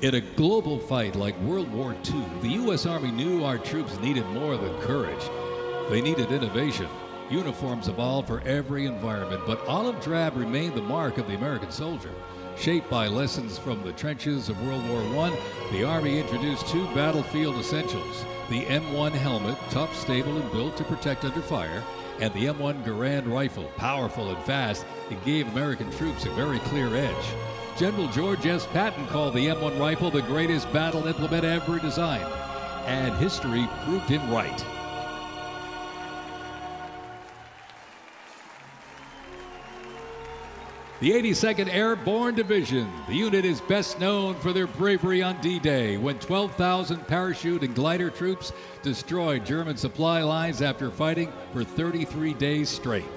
In a global fight like World War II, the U.S. Army knew our troops needed more than courage. They needed innovation. Uniforms evolved for every environment, but olive drab remained the mark of the American soldier. Shaped by lessons from the trenches of World War I, the Army introduced two battlefield essentials: the M1 helmet, tough, stable, and built to protect under fire, and the M1 Garand rifle, powerful and fast. It gave American troops a very clear edge. General George S. Patton called the M1 rifle the greatest battle implement ever designed, and history proved him right. The 82nd Airborne Division. The unit is best known for their bravery on D-Day, when 12,000 parachute and glider troops destroyed German supply lines after fighting for 33 days straight.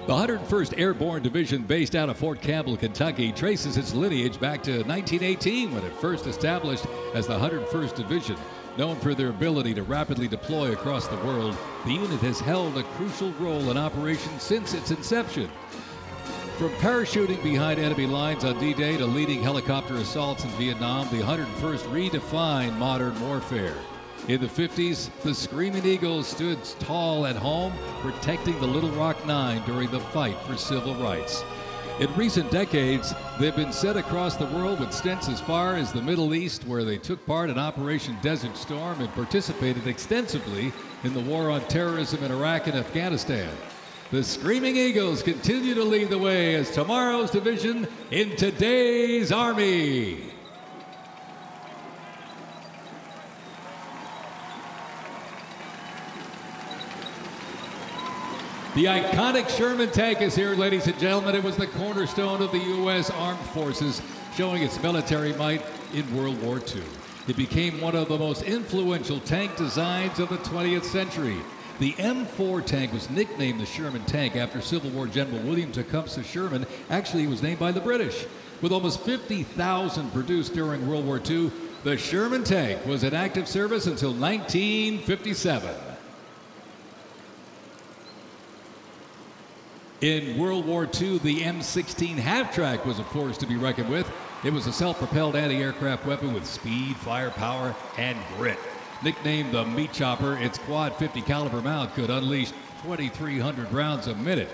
The 101st Airborne Division, based out of Fort Campbell, Kentucky, traces its lineage back to 1918 when it first established as the 101st Division. Known for their ability to rapidly deploy across the world, the unit has held a crucial role in operations since its inception. From parachuting behind enemy lines on D-Day to leading helicopter assaults in Vietnam, the 101st redefined modern warfare. In the 50s, the Screaming Eagles stood tall at home, protecting the Little Rock Nine during the fight for civil rights. In recent decades, they've been sent across the world with stints as far as the Middle East, where they took part in Operation Desert Storm and participated extensively in the war on terrorism in Iraq and Afghanistan. The Screaming Eagles continue to lead the way as tomorrow's division in today's Army. The iconic Sherman tank is here, ladies and gentlemen. It was the cornerstone of the U.S. Armed Forces, showing its military might in World War II. It became one of the most influential tank designs of the 20th century. The M4 tank was nicknamed the Sherman tank after Civil War General William Tecumseh Sherman. Actually, it was named by the British. With almost 50,000 produced during World War II, the Sherman tank was in active service until 1957. In World War II, the M16 half-track was a force to be reckoned with. It was a self-propelled anti-aircraft weapon with speed, firepower, and grit. Nicknamed the Meat Chopper, its quad 50 caliber mount could unleash 2,300 rounds a minute.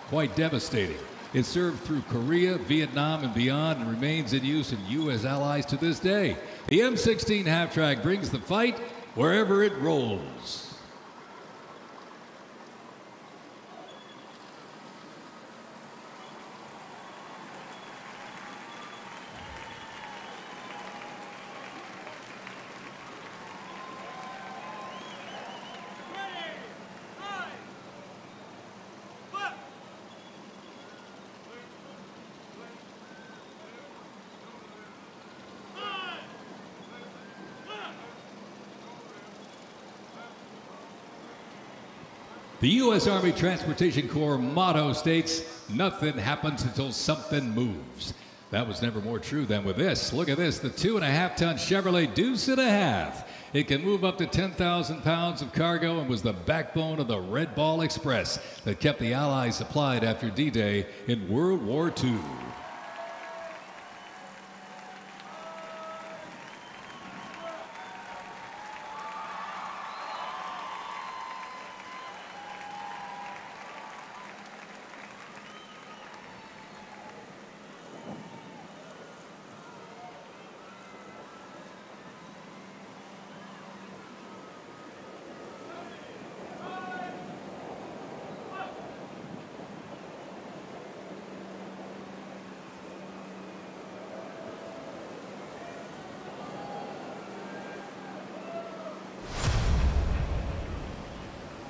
Quite devastating. It served through Korea, Vietnam, and beyond, and remains in use in U.S. allies to this day. The M16 half-track brings the fight wherever it rolls. The U.S. Army Transportation Corps motto states, "Nothing happens until something moves." That was never more true than with this. Look at this, the 2.5-ton Chevrolet Deuce and a Half. It can move up to 10,000 pounds of cargo and was the backbone of the Red Ball Express that kept the Allies supplied after D-Day in World War II.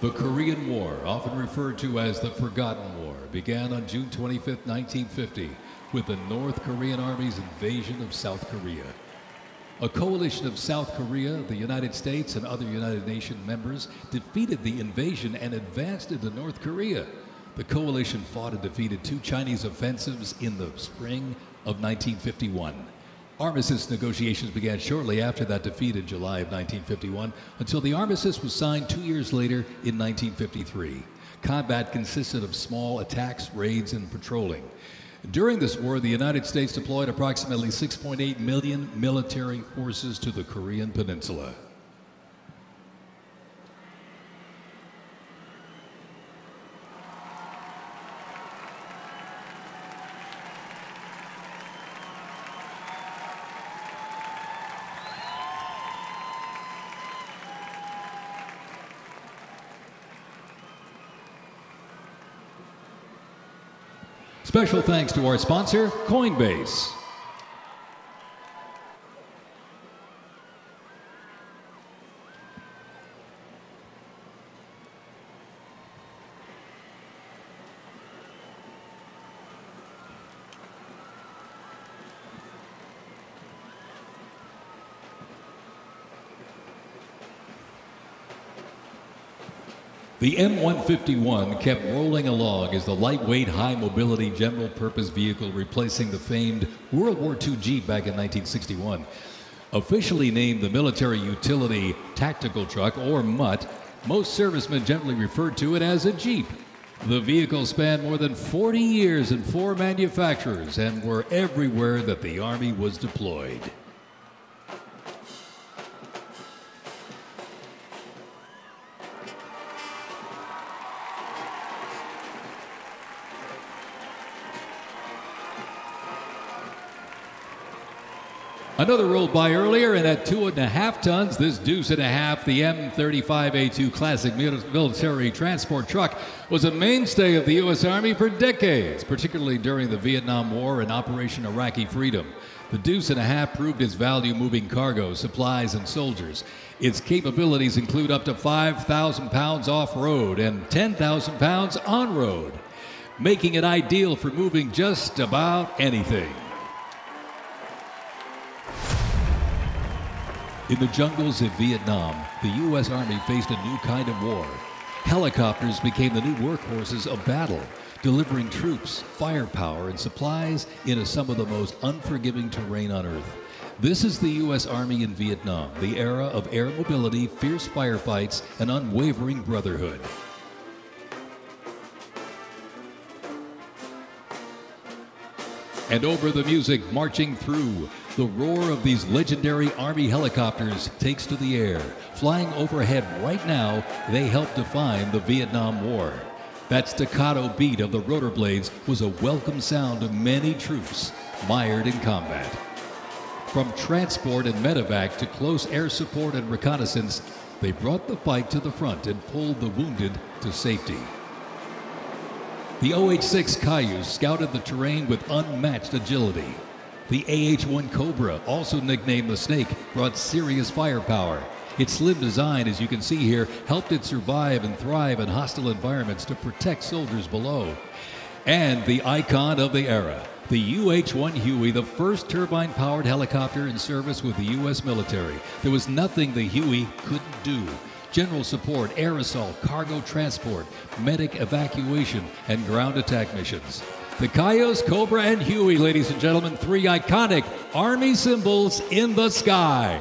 The Korean War, often referred to as the Forgotten War, began on June 25, 1950, with the North Korean Army's invasion of South Korea. A coalition of South Korea, the United States, and other United Nations members defeated the invasion and advanced into North Korea. The coalition fought and defeated two Chinese offensives in the spring of 1951. Armistice negotiations began shortly after that defeat in July of 1951 until the armistice was signed 2 years later in 1953. Combat consisted of small attacks, raids, and patrolling. During this war, the United States deployed approximately 6.8 million military forces to the Korean Peninsula. Special thanks to our sponsor, Coinbase. The M151 kept rolling along as the lightweight, high-mobility general-purpose vehicle replacing the famed World War II Jeep back in 1961. Officially named the Military Utility Tactical Truck, or MUT, most servicemen generally referred to it as a Jeep. The vehicle spanned more than 40 years in 4 manufacturers and were everywhere that the Army was deployed. Another rolled by earlier, and at 2.5 tons, this deuce and a half, the M35A2 classic military transport truck, was a mainstay of the U.S. Army for decades, particularly during the Vietnam War and Operation Iraqi Freedom. The deuce and a half proved its value moving cargo, supplies, and soldiers. Its capabilities include up to 5,000 pounds off-road and 10,000 pounds on-road, making it ideal for moving just about anything. In the jungles of Vietnam, the U.S. Army faced a new kind of war. Helicopters became the new workhorses of battle, delivering troops, firepower, and supplies into some of the most unforgiving terrain on Earth. This is the U.S. Army in Vietnam, the era of air mobility, fierce firefights, and unwavering brotherhood. And over the music marching through, the roar of these legendary Army helicopters takes to the air. Flying overhead right now, they help define the Vietnam War. That staccato beat of the rotor blades was a welcome sound to many troops mired in combat. From transport and medevac to close air support and reconnaissance, they brought the fight to the front and pulled the wounded to safety. The OH-6 Cayuse scouted the terrain with unmatched agility. The AH-1 Cobra, also nicknamed the Snake, brought serious firepower. Its slim design, as you can see here, helped it survive and thrive in hostile environments to protect soldiers below. And the icon of the era, the UH-1 Huey, the first turbine-powered helicopter in service with the U.S. military. There was nothing the Huey couldn't do. General support, air assault, cargo transport, medic evacuation, and ground attack missions. The Cayuse, Cobra, and Huey, ladies and gentlemen, 3 iconic Army symbols in the sky.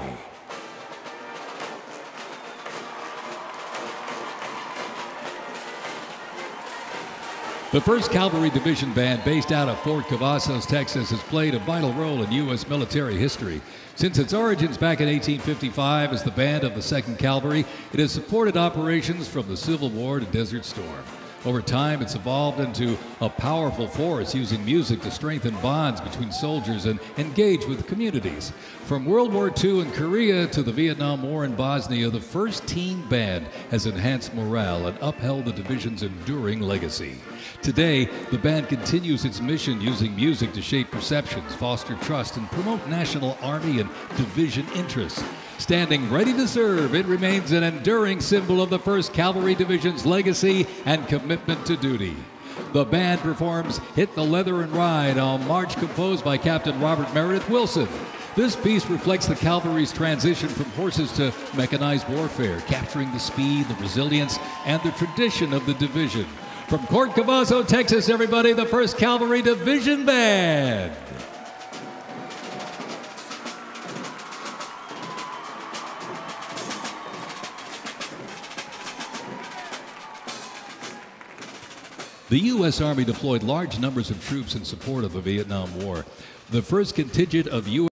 The 1st Cavalry Division Band, based out of Fort Cavazos, Texas, has played a vital role in U.S. military history. Since its origins back in 1855 as the band of the 2nd Cavalry, it has supported operations from the Civil War to Desert Storm. Over time, it's evolved into a powerful force using music to strengthen bonds between soldiers and engage with communities. From World War II in Korea to the Vietnam War in Bosnia, the 1st Teen Band has enhanced morale and upheld the division's enduring legacy. Today, the band continues its mission using music to shape perceptions, foster trust, and promote national Army and division interests. Standing ready to serve, it remains an enduring symbol of the 1st Cavalry Division's legacy and commitment to duty. The band performs Hit the Leather and Ride, a march composed by Captain Robert Meredith Wilson. This piece reflects the cavalry's transition from horses to mechanized warfare, capturing the speed, the resilience, and the tradition of the division. From Fort Cavazos, Texas, everybody, the 1st Cavalry Division Band. The U.S. Army deployed large numbers of troops in support of the Vietnam War. The first contingent of U.S.